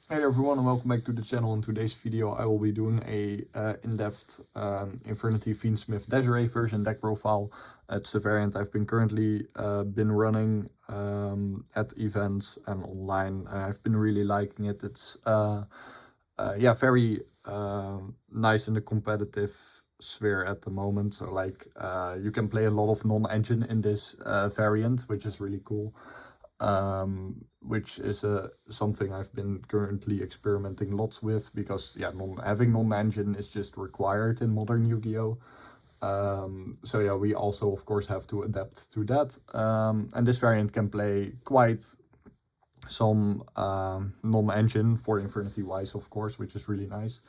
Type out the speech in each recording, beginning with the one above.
Hey there everyone, and welcome back to the channel. In today's video I will be doing a in-depth Infernity Fiendsmith Desirae version deck profile. It's the variant I've been currently been running at events and online, and I've been really liking it. It's yeah, very nice in the competitive sphere at the moment. So like you can play a lot of non-engine in this variant, which is really cool. Which is something I've been currently experimenting lots with, because yeah, having non-engine is just required in modern Yu-Gi-Oh! So yeah, we also of course have to adapt to that, and this variant can play quite some non-engine for Infernity wise, of course, which is really nice.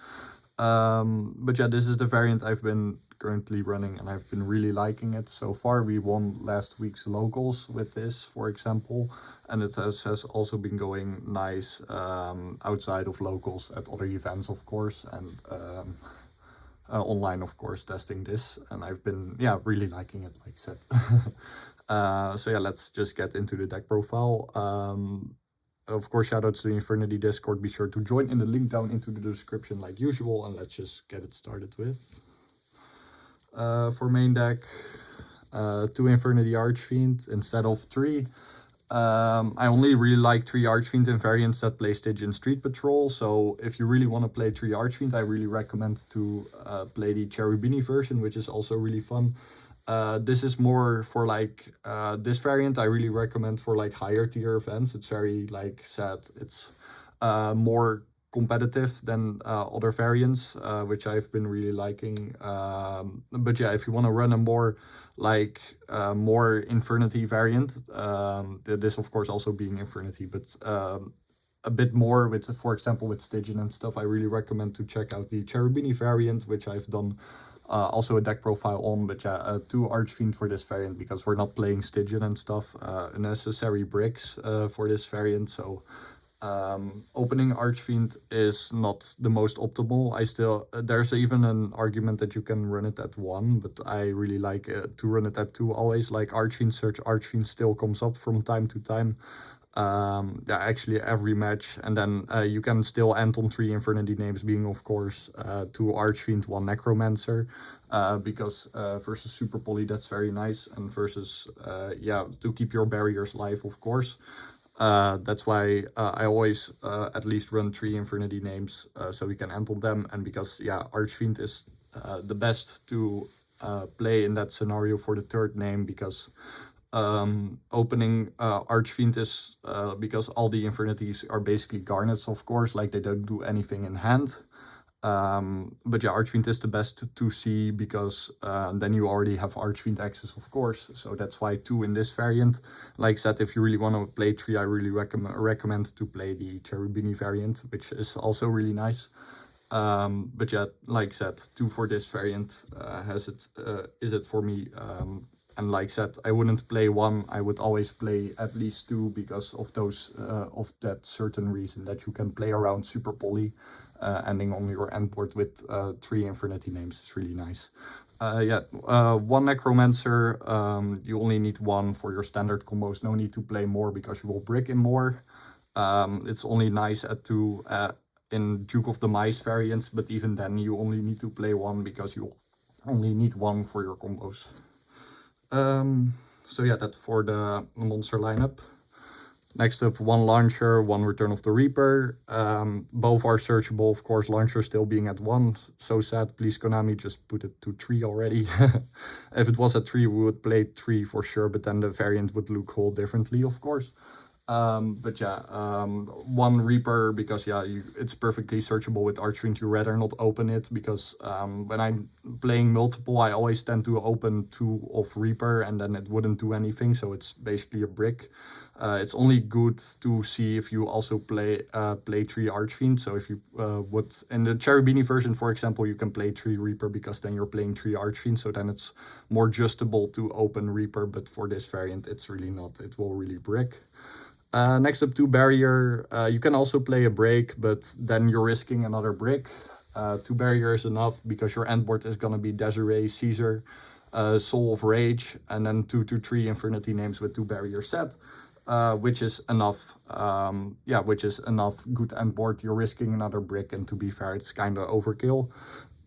But yeah, this is the variant I've been currently running, and I've been really liking it so far. We won last week's locals with this, for example, and it has also been going nice outside of locals at other events, of course, and online, of course, testing this, and I've been, yeah, really liking it, like I said. So yeah, let's just get into the deck profile. Of course, shout out to the Infernity Discord. Be sure to join in the link down into the description like usual, and let's just get it started with. For main deck, 2 Infernity Archfiend instead of 3. I only really like 3 Archfiend in variants that play Stygian Street Patrol, so if you really want to play 3 Archfiend, I really recommend to play the Cherubini version, which is also really fun. This is more for like this variant I really recommend for like higher tier events. It's very like sad. It's more competitive than other variants, which I've been really liking. But yeah, if you want to run a more like more Infernity variant, this of course also being Infernity, but a bit more with, for example, with Stygian and stuff, I really recommend to check out the Cherubini variant, which I've done also a deck profile on. But yeah, 2 Archfiend for this variant, because we're not playing Stygian and stuff, necessary bricks for this variant. So opening Archfiend is not the most optimal. I still, there's even an argument that you can run it at 1, but I really like to run it at 2 always. Like Archfiend Search Archfiend still comes up from time to time. Yeah, actually every match, and then you can still end on 3 Infernity names, being of course 2 Archfiend, 1 Necromancer, because versus Super Poly that's very nice, and versus yeah, to keep your barriers live, of course. That's why I always at least run 3 Infernity names, so we can end on them, and because yeah, Archfiend is the best to play in that scenario for the 3rd name, because opening Archfiend is because all the Infinities are basically Garnets, of course, like they don't do anything in hand. But yeah, Archfiend is the best to see, because then you already have Archfiend access, of course. So that's why 2 in this variant. Like I said, if you really want to play 3, I really recommend to play the Cherubini variant, which is also really nice. But yeah, like I said, 2 for this variant is it for me. And like I said, I wouldn't play 1, I would always play at least 2, because of those of that certain reason that you can play around Super Poly, ending on your endboard with 3 Infernity names. It's really nice. Yeah, 1 Necromancer, you only need 1 for your standard combos, no need to play more because you will brick in more. It's only nice at 2 in Duke of the Mice variants, but even then you only need to play 1 because you only need 1 for your combos. So yeah, that's for the monster lineup. Next up, 1 Launcher, 1 Return of the Reaper. Both are searchable, of course, Launcher still being at 1. So sad, please Konami, just put it to 3 already. If it was at 3, we would play 3 for sure, but then the variant would look whole differently, of course. But yeah, 1 Reaper, because yeah, it's perfectly searchable with Archfiend. You rather not open it, because when I'm playing multiple, I always tend to open 2 of Reaper, and then it wouldn't do anything, so it's basically a brick. It's only good to see if you also play 3 Archfiend. So if you would, in the Cherubini version, for example, you can play 3 Reaper, because then you're playing 3 Archfiend, so then it's more adjustable to open Reaper, but for this variant, it's really not. It will really brick. Next up, 2 Barrier. You can also play a break, but then you're risking another brick. 2 Barrier is enough, because your endboard is gonna be Desirae, Caesar, Soul of Rage, and then 2 to 3 Infernity names with 2 Barrier set. which is enough. Which is enough good end board. You're risking another brick, and to be fair, it's kind of overkill.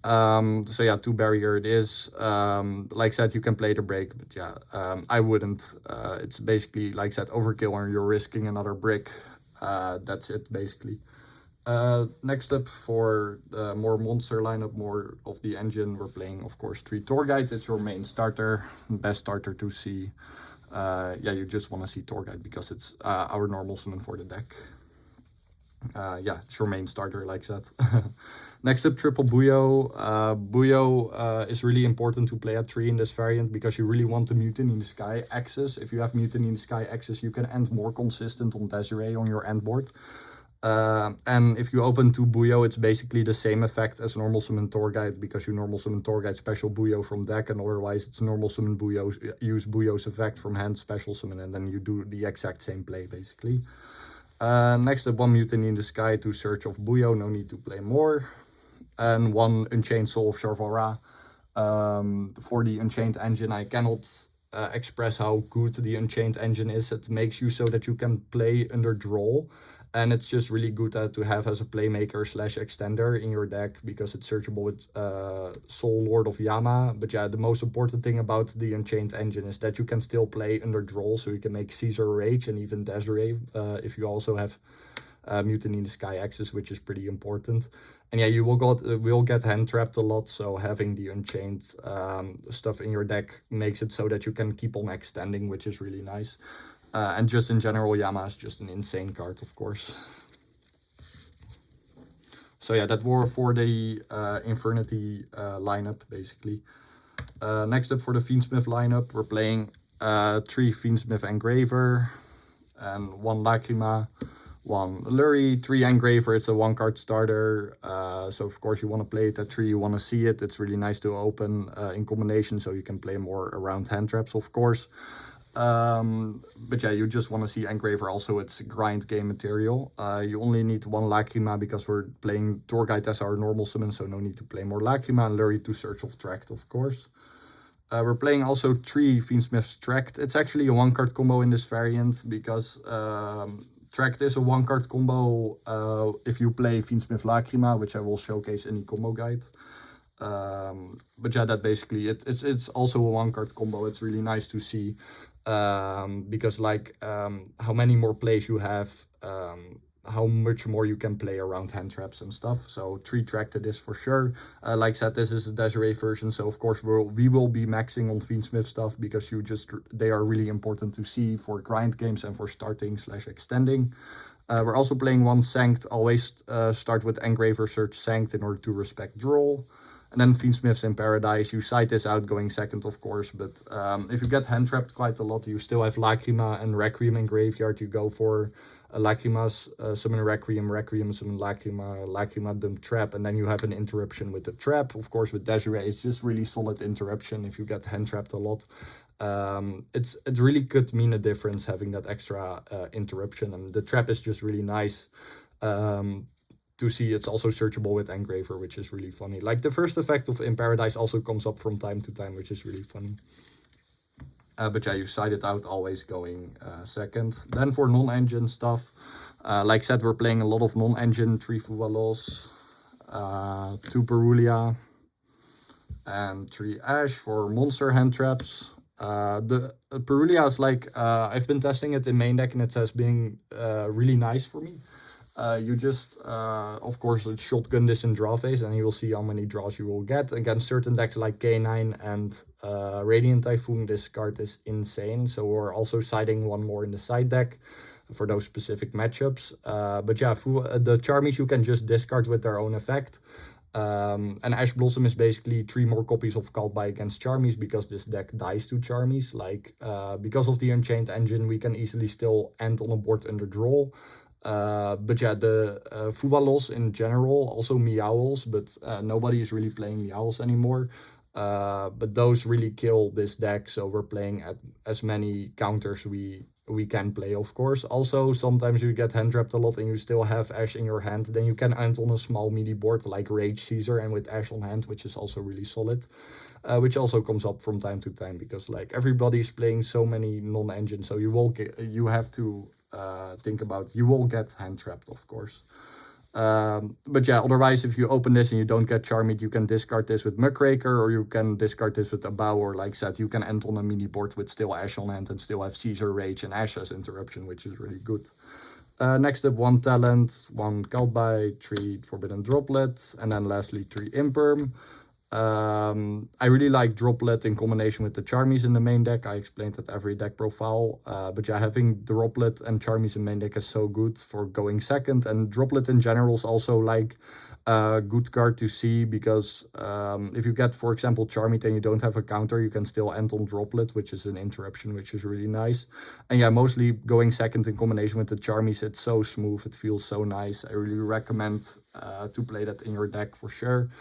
So yeah, 2 barrier it is. Like I said, you can play the break, but yeah, I wouldn't. It's basically, like I said, overkill, and you're risking another brick. That's it basically. Next up, for the more monster lineup, more of the engine, we're playing, of course, 3 Torguide. It's your main starter, best starter to see. You just want to see Torguide because it's our normal summon for the deck. It's your main starter, like I said. Next up, triple Buyo. Buyo is really important to play at 3 in this variant because you really want the Mutiny in the Sky access. If you have Mutiny in the Sky access, you can end more consistent on Desirae on your end board. And if you open 2 Buyo, it's basically the same effect as normal summon Torguide, because you normal summon Torguide special Buyo from deck, and otherwise it's normal summon Buyo, use Buyo's effect from hand, special summon, and then you do the exact same play basically. Next up, 1 Mutiny in the Sky to Search of Buyo, no need to play more. And 1 Unchained Soul of Sharvara. For the Unchained engine, I cannot express how good the Unchained engine is. It makes you so that you can play under draw, and it's just really good to have as a playmaker / extender in your deck, because it's searchable with Soul Lord of Yama. But yeah, the most important thing about the Unchained engine is that you can still play under draw, so you can make Caesar Rage and even Desirae if you also have Mutiny in the Sky access, which is pretty important. And yeah, you will get hand trapped a lot, so having the Unchained stuff in your deck makes it so that you can keep on extending, which is really nice. And just in general, Yama is just an insane card, of course. So yeah, that were for the Infernity lineup, basically. Next up, for the Fiendsmith lineup, we're playing 3 Fiendsmith Engraver, and 1 Lacrima, 1 Lurie, 3 Engraver. It's a 1-card starter, so of course you want to play it at 3, you want to see it. It's really nice to open in combination, so you can play more around hand traps, of course. But yeah, you just want to see Engraver. Also, it's grind game material. You only need 1 Lacrima because we're playing Torguide as our normal summon, so no need to play more Lacrima, and Lurie to Search of Tract, of course. We're playing also 3 Fiendsmith's Tract. It's actually a 1-card combo in this variant, because Tract is a 1-card combo if you play Fiendsmith Lacrima, which I will showcase in the combo guide. But yeah, that basically it's also a 1-card combo. It's really nice to see, because like how many more plays you have, how much more you can play around hand traps and stuff. So 3 Tract it is for sure. Like I said, this is a Desirae version, so of course we will be maxing on Fiendsmith stuff, because they are really important to see for grind games and for starting / extending. We're also playing 1 Sanct. Always start with Engraver, Search, Sanct in order to respect draw. And then Fiendsmiths in Paradise. You side this out going second, of course, but if you get hand trapped quite a lot, you still have Lacrima and Requiem in graveyard. You go for Lacrima's summon Requiem, Requiem summon Lacrima, Lacrima dump trap, and then you have an interruption with the trap. Of course, with Desirae, it's just really solid interruption if you get hand trapped a lot. It really could mean a difference having that extra interruption, and the trap is just really nice. To see, it's also searchable with Engraver, which is really funny. Like the first effect of In Paradise also comes up from time to time, which is really funny. But yeah, you side it out always going second. Then for non-engine stuff, like I said, we're playing a lot of non-engine, 3 Fuwalos, 2 Perulia, and 3 Ash for monster hand traps. The Perulia is like, I've been testing it in main deck, and it has been really nice for me. You just, of course, shotgun this in draw phase, and you will see how many draws you will get. Against certain decks like K9 and Radiant Typhoon, this card is insane. So we're also siding 1 more in the side deck for those specific matchups. But yeah, the Charmies you can just discard with their own effect. And Ash Blossom is basically 3 more copies of Called By against Charmies, because this deck dies to Charmies. Like, because of the Unchained engine, we can easily still end on a board under draw. But yeah, the Fuwalos in general, also Meowls, but nobody is really playing Meowls anymore. But those really kill this deck, so we're playing at as many counters we we can play, of course. Also, sometimes you get hand trapped a lot and you still have Ash in your hand. Then you can end on a small midi board like Rage Caesar and with Ash on hand, which is also really solid. Which also comes up from time to time because like everybody's playing so many non-engine, so you have to think about, you will get hand trapped, of course. But yeah, otherwise, if you open this and you don't get Charmid, you can discard this with Muckraker, or you can discard this with a Bow, or like said, you can end on a mini board with still Ash on hand and still have Caesar, Rage, and Ash as interruption, which is really good. Next up, 1 Talent, 1 Caldby, 3 Forbidden Droplet, and then lastly 3 Imperm. I really like Droplet in combination with the Charmies in the main deck. I explained that every deck profile. But yeah, having Droplet and Charmies in main deck is so good for going second. And Droplet in general is also like a good card to see because if you get, for example, Charmy and you don't have a counter, you can still end on Droplet, which is an interruption, which is really nice. And yeah, mostly going second in combination with the Charmies, it's so smooth, it feels so nice. I really recommend to play that in your deck for sure.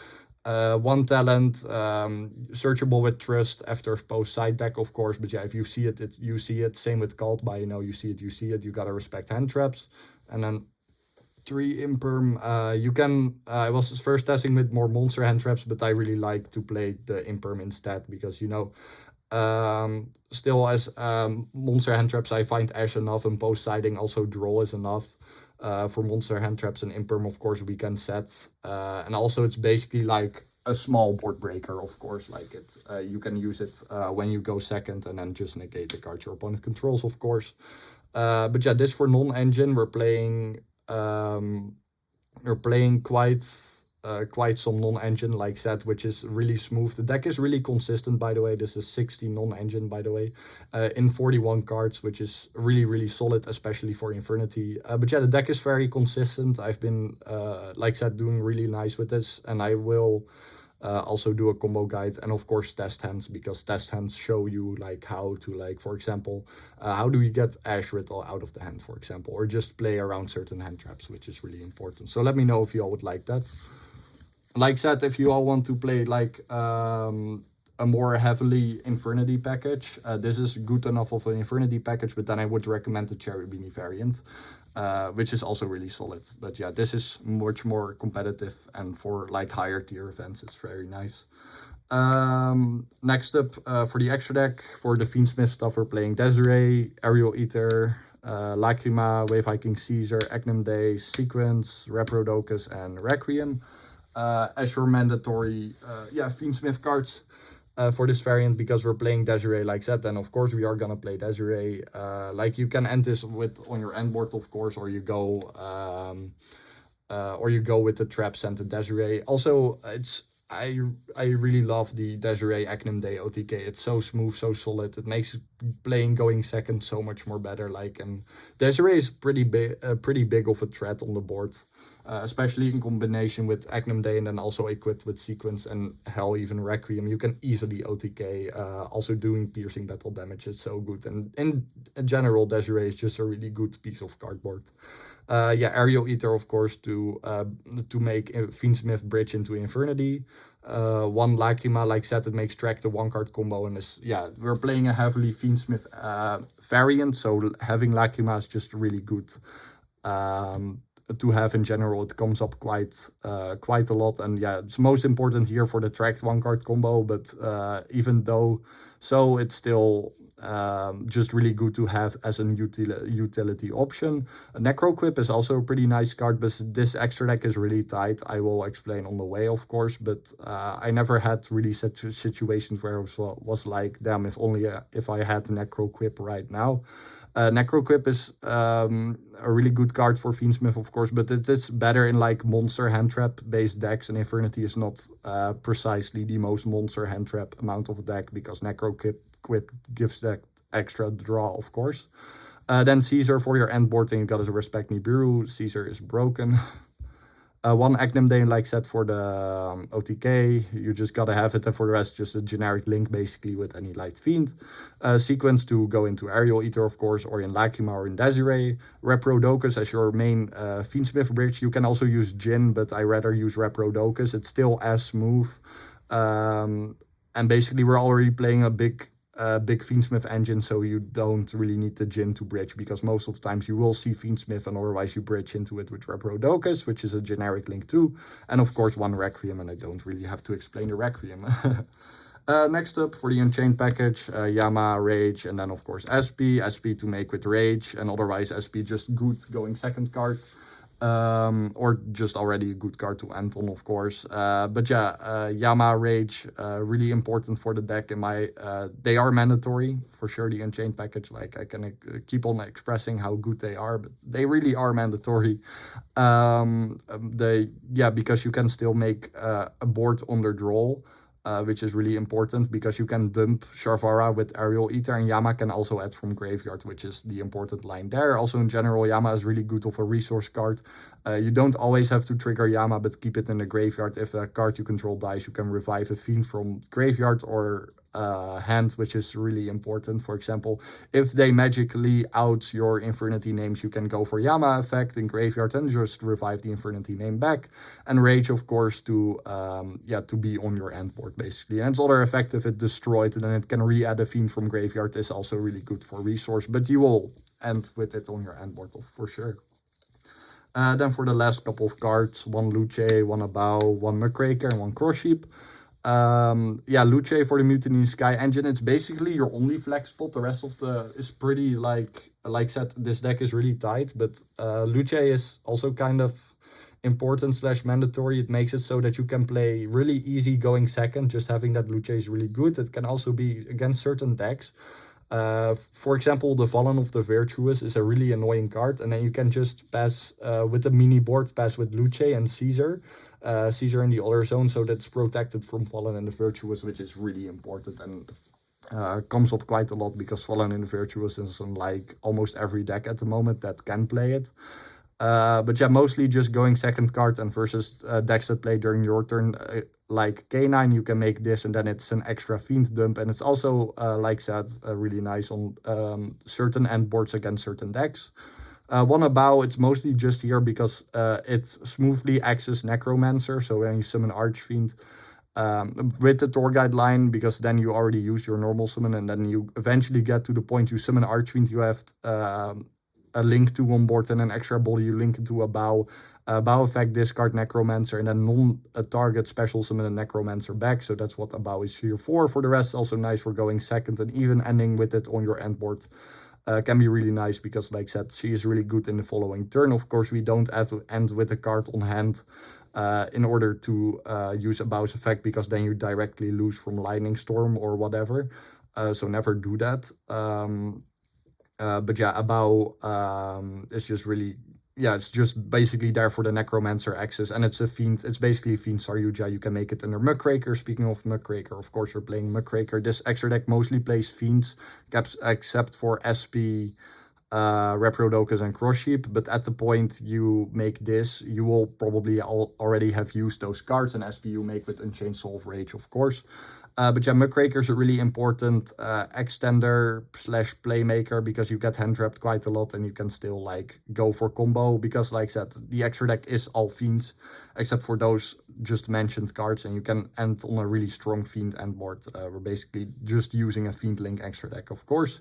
1 Talent, searchable with Trust after post side deck, of course. But yeah, if you see it, you see it. Same with Caldby, you know, you see it. You gotta respect hand traps. And then 3 Imperm. You can. I was first testing with more monster hand traps, but I really like to play the Imperm instead because, you know, still as monster hand traps, I find Ash enough, and post siding also draw is enough. For monster hand traps and Imperm, of course, we can set. And also it's basically like a small board breaker, of course. Like you can use it when you go second and then just negate the card your opponent controls, of course. But yeah, this for non-engine, we're playing quite some non-engine like set, which is really smooth. The deck is really consistent, by the way. This is 60 non-engine, by the way, in 41 cards, which is really, really solid, especially for Infernity. But yeah, the deck is very consistent. I've been, like I said, doing really nice with this, and I will also do a combo guide and of course test hands, because test hands show you like how to, like, for example, how do you get Ash Riddle out of the hand, for example, or just play around certain hand traps, which is really important. So let me know if you all would like that. Like I said, if you all want to play like a more heavily Infernity package, this is good enough of an Infernity package, but then I would recommend the Cherry Beanie variant, which is also really solid. But yeah, this is much more competitive, and for like higher tier events, it's very nice. Next up, for the extra deck, for the Fiendsmith stuff, we're playing Desirae, Aerial Eater, Lacrima, Wave Hiking Caesar, Agnum Day, Sequence, Reprodocus, and Requiem. As your mandatory Fiendsmith cards for this variant, because we're playing Desirae like that, then of course we are gonna play Desirae. Like, you can end this with on your end board, of course, or you go with the traps and the Desirae. Also, I really love the Desirae Agnum Day OTK. It's so smooth, so solid. It makes playing going second so much more better. Like, and Desirae is pretty big of a threat on the board. Especially in combination with Agnum Day, and then also equipped with Sequence and hell, even Requiem. You can easily OTK, also doing piercing battle damage is so good. And in general, Desirae is just a really good piece of cardboard. Aerial Eater, of course, to make Fiendsmith bridge into Infernity. 1 Lacrima, like said, it makes track the 1-card combo, and we're playing a heavily Fiendsmith variant, so having Lacrima is just really good. To have in general. It comes up quite a lot, and yeah, it's most important here for the tracked 1-card combo, but even though so, it's still just really good to have as an utility option. A Necroquip is also a pretty nice card, but this extra deck is really tight. I will explain on the way, of course, but I never had really situations where it was like, damn, if I had Necroquip right now. Necroquip is a really good card for Fiendsmith, of course, but it is better in like monster hand trap based decks, and Infernity is not precisely the most monster hand trap amount of a deck, because Necroquip gives that extra draw, of course. Then Caesar for your end board, and you gotta respect Nibiru. Caesar is broken. 1 Agnum Day, like set for the OTK, you just gotta have it, and for the rest, just a generic link basically with any Light Fiend. Sequence to go into Aerial Eater, of course, or in Lacrima or in Desirae. Reprodocus as your main Fiendsmith bridge. You can also use Jin, but I rather use Reprodocus. It's still as smooth. And basically we're already playing a big a big Fiendsmith engine, so you don't really need the Djinn to bridge, because most of the times you will see Fiendsmith and otherwise you bridge into it with Reprodocus, which is a generic link too. And of course one Requiem, and I don't really have to explain the Requiem. Next up, for the Unchained package, Yama, Rage, and then of course SP. SP to make with Rage, and otherwise SP just good going second card. Or just already a good card to end on, of course. But yeah, Yama, Rage, really important for the deck. They are mandatory for sure. The Unchained package, like I can keep on expressing how good they are, but they really are mandatory. Because you can still make a board under draw. Which is really important, because you can dump Sharvara with Aerial Ether, and Yama can also add from graveyard, which is the important line there. Also in general, Yama is really good of a resource card. You don't always have to trigger Yama, but keep it in the graveyard. If a card you control dies, you can revive a Fiend from graveyard or hand, which is really important. For example, if they magically out your Infernity names, you can go for Yama effect in graveyard and just revive the Infernity name back. And Rage, of course, to be on your end board basically. And it's other effect if it destroyed, and then it can re-add a Fiend from graveyard, is also really good for resource, but you will end with it on your end board for sure. Then for the last couple of cards, one Luce, one Abao, one Muckraker, and one Crosssheep. Luce for the Mutiny Sky engine, it's basically your only flex spot. The rest of the is pretty like said, this deck is really tight, but Luce is also kind of important / mandatory. It makes it so that you can play really easy going second. Just having that Luce is really good. It can also be against certain decks. For example, the Fallen of the Virtuous is a really annoying card, and then you can just pass with the mini board, pass with Luce and Caesar. Caesar in the other zone, so that's protected from Fallen and the Virtuous, which is really important, and comes up quite a lot because Fallen and the Virtuous is in like almost every deck at the moment that can play it. But yeah, mostly just going second card, and versus decks that play during your turn, like K9, you can make this, and then it's an extra Fiend dump, and it's also, like said, really nice on certain end boards against certain decks. One Abao, it's mostly just here because it smoothly access Necromancer, so when you summon Archfiend with the Tour Guide line, because then you already use your normal summon, and then you eventually get to the point you summon Archfiend, you have a link to on board and an extra body, you link it to Abao. Abao effect, discard Necromancer, and then non-target special summon a Necromancer back, so that's what Abao is here for. For the rest, also nice for going second, and even ending with it on your end board. Can be really nice because, like I said, she is really good in the following turn. Of course, we don't have to end with a card on hand in order to use Abao's effect, because then you directly lose from Lightning Storm or whatever. So never do that. But yeah, Abao is just really... Yeah, it's just basically there for the Necromancer access, and it's a Fiend. It's basically Fiend Saryuja. You can make it under Muckraker. Speaking of Muckraker, of course, you're playing Muckraker. This extra deck mostly plays Fiends, except for SP, Reprodocus, and Crosssheep. But at the point you make this, you will probably already have used those cards, and SP you make with Unchained Soul of Rage, of course. But yeah, Muckraker is a really important extender / playmaker, because you get hand trapped quite a lot and you can still like go for combo, because like I said, the extra deck is all Fiends except for those just mentioned cards, and you can end on a really strong Fiend end board. We're basically just using a Fiend Link extra deck, of course.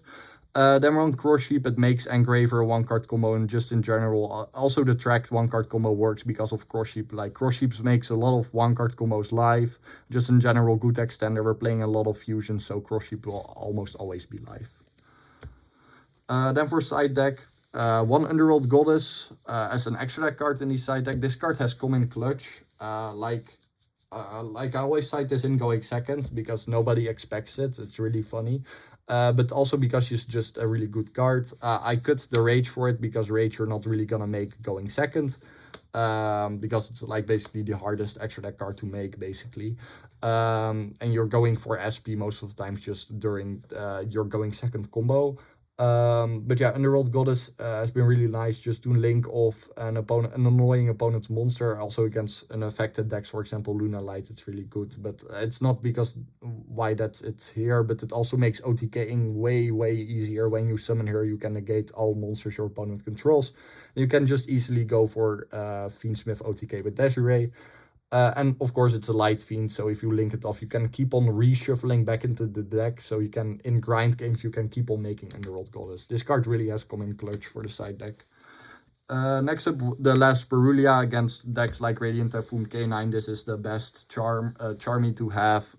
Then we're on Crosssheep. It makes Engraver a one-card combo, and just in general, also the tracked one-card combo works because of Crosssheep. Like, Crosssheep makes a lot of one-card combos live. Just in general, good extender. We're playing a lot of fusion, so Crosssheep will almost always be live. Then for side deck, one Underworld Goddess as an extra deck card in the side deck. This card has come in clutch. Like I always cite this in going second because nobody expects it. It's really funny. But also because she's just a really good card. I cut the Rage for it because Rage you're not really gonna make going second. Because it's like basically the hardest extra deck card to make basically. And you're going for SP most of the times just during your going second combo. But yeah, Underworld Goddess has been really nice just to link off an annoying opponent's monster. Also against an affected decks, for example Luna Light, it's really good. But it's not because why that it's here, but it also makes OTKing way easier. When you summon her, you can negate all monsters your opponent controls. You can just easily go for Fiendsmith OTK with Desirae. And of course it's a light fiend, so if you link it off, you can keep on reshuffling back into the deck, so you can, in grind games, you can keep on making Underworld Goddess. This card really has come in clutch for the side deck. Next up, the last Perulia against decks like Radiant Typhoon K9. This is the best Charmy to have.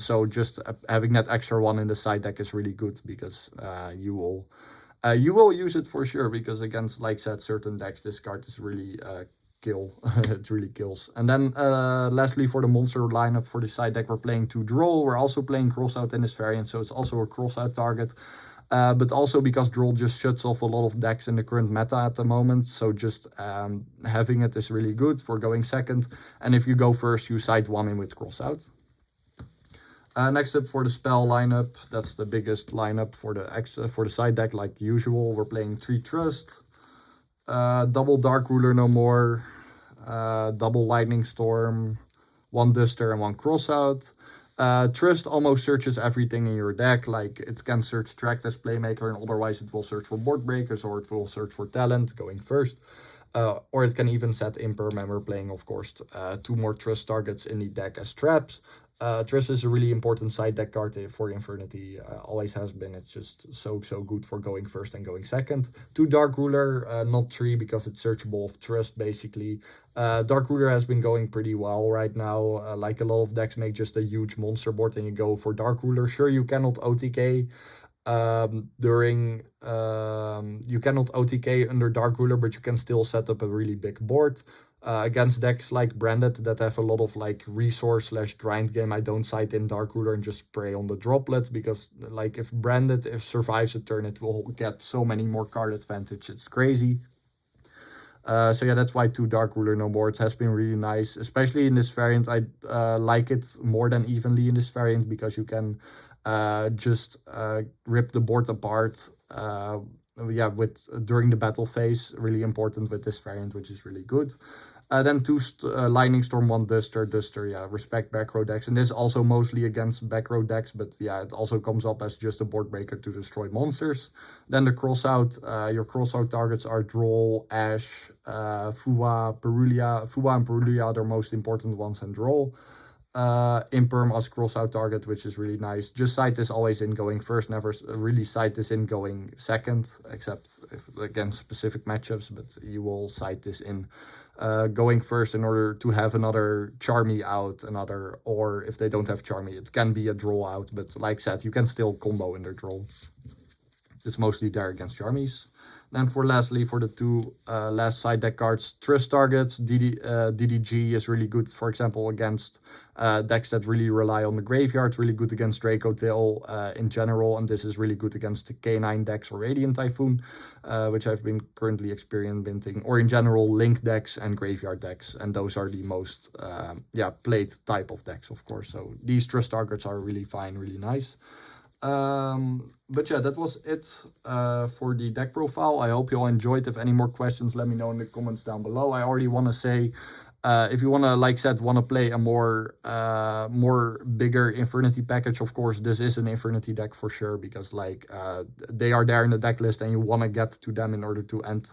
So just having that extra one in the side deck is really good, because you will use it for sure, because against, like said, certain decks, this card is really kill. It really kills. And then lastly, for the monster lineup for the side deck, we're playing 2 Droll. We're also playing Crossout in this variant, so it's also a Crossout target. But also because Droll just shuts off a lot of decks in the current meta at the moment, so just having it is really good for going second. And if you go first, you side 1 in with Crossout. Next up, for the spell lineup, that's the biggest lineup for the side deck, like usual. We're playing 3 Trust, double Dark Ruler no more, double Lightning Storm, 1 Duster and 1 Crossout. Trust almost searches everything in your deck, like it can search Tracked as Playmaker, and otherwise it will search for board breakers, or it will search for talent going first. Or it can even set Imperm, and we're playing, of course, 2 more Trust targets in the deck as traps. Trust is a really important side deck card for Infernity, always has been. It's just so good for going first and going second. 2 Dark Ruler, not 3, because it's searchable of Trust, basically. Dark Ruler has been going pretty well right now. Like a lot of decks make just a huge monster board and you go for Dark Ruler. Sure, you cannot OTK you cannot OTK under Dark Ruler, but you can still set up a really big board. Against decks like Branded that have a lot of like resource / grind game, I don't side in Dark Ruler and just prey on the droplet, because like if Branded survives a turn, it will get so many more card advantage. It's crazy. So yeah, that's why 2 Dark Ruler no more. It has been really nice, especially in this variant. I like it more than evenly in this variant, because you can just rip the board apart. Yeah, during the battle phase, really important with this variant, which is really good. Then 2 Lightning Storm, 1 Duster, yeah, respect back row decks. And this is also mostly against back row decks, but yeah, it also comes up as just a board breaker to destroy monsters. Then the Crossout, your Crossout targets are Droll, Ash, Fua, Fua and Perulia are the most important ones, and Droll. Imperm as Crossout target, which is really nice. Just side this always in going first, never really side this in going second, except if against specific matchups, but you will side this in going first in order to have another Charmy out, or if they don't have Charmy, it can be a Droll out, but like I said, you can still combo in their Droll. It's mostly there against Charmies. Then lastly, for the 2 last side deck cards, Trust targets, DDG is really good, for example, against decks that really rely on the graveyard, really good against Draco Tail in general, and this is really good against the K9 decks or Radiant Typhoon, which I've been currently experimenting, or in general, Link decks and graveyard decks, and those are the most played type of decks, of course. So these Trust targets are really fine, really nice. But yeah, that was it for the deck profile. I hope you all enjoyed. If any more questions, let me know in the comments down below. I already want to say, if you want to, like I said, want to play a more bigger Infernity package, of course, this is an Infernity deck for sure, because like they are there in the deck list and you want to get to them in order to end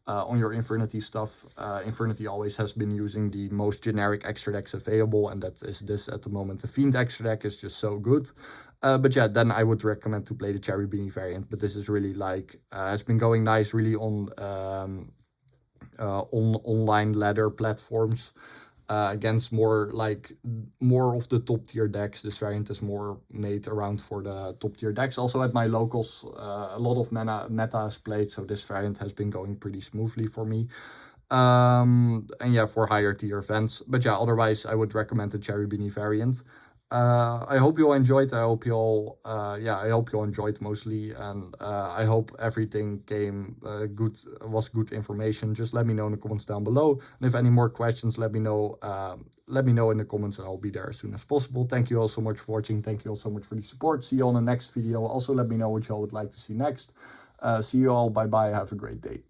on your Infernity stuff. Infernity always has been using the most generic extra decks available, and that is this at the moment. The Fiend extra deck is just so good. But yeah, then I would recommend to play the Cherry Beanie variant. But this is really like, has been going nice really on online ladder platforms. Against more of the top tier decks. This variant is more made around for the top tier decks. Also at my locals, a lot of meta is played, so this variant has been going pretty smoothly for me. And yeah, for higher tier events. But yeah, otherwise I would recommend the Cherry Beanie variant. I hope you all enjoyed. I hope you all enjoyed mostly, and I hope everything was good information. Just let me know in the comments down below, and if any more questions, let me know in the comments, and I'll be there as soon as possible. Thank you all so much for watching. Thank you all so much for the support. See you on the next video. Also, let me know what you all would like to see next. See you all. Bye bye. Have a great day.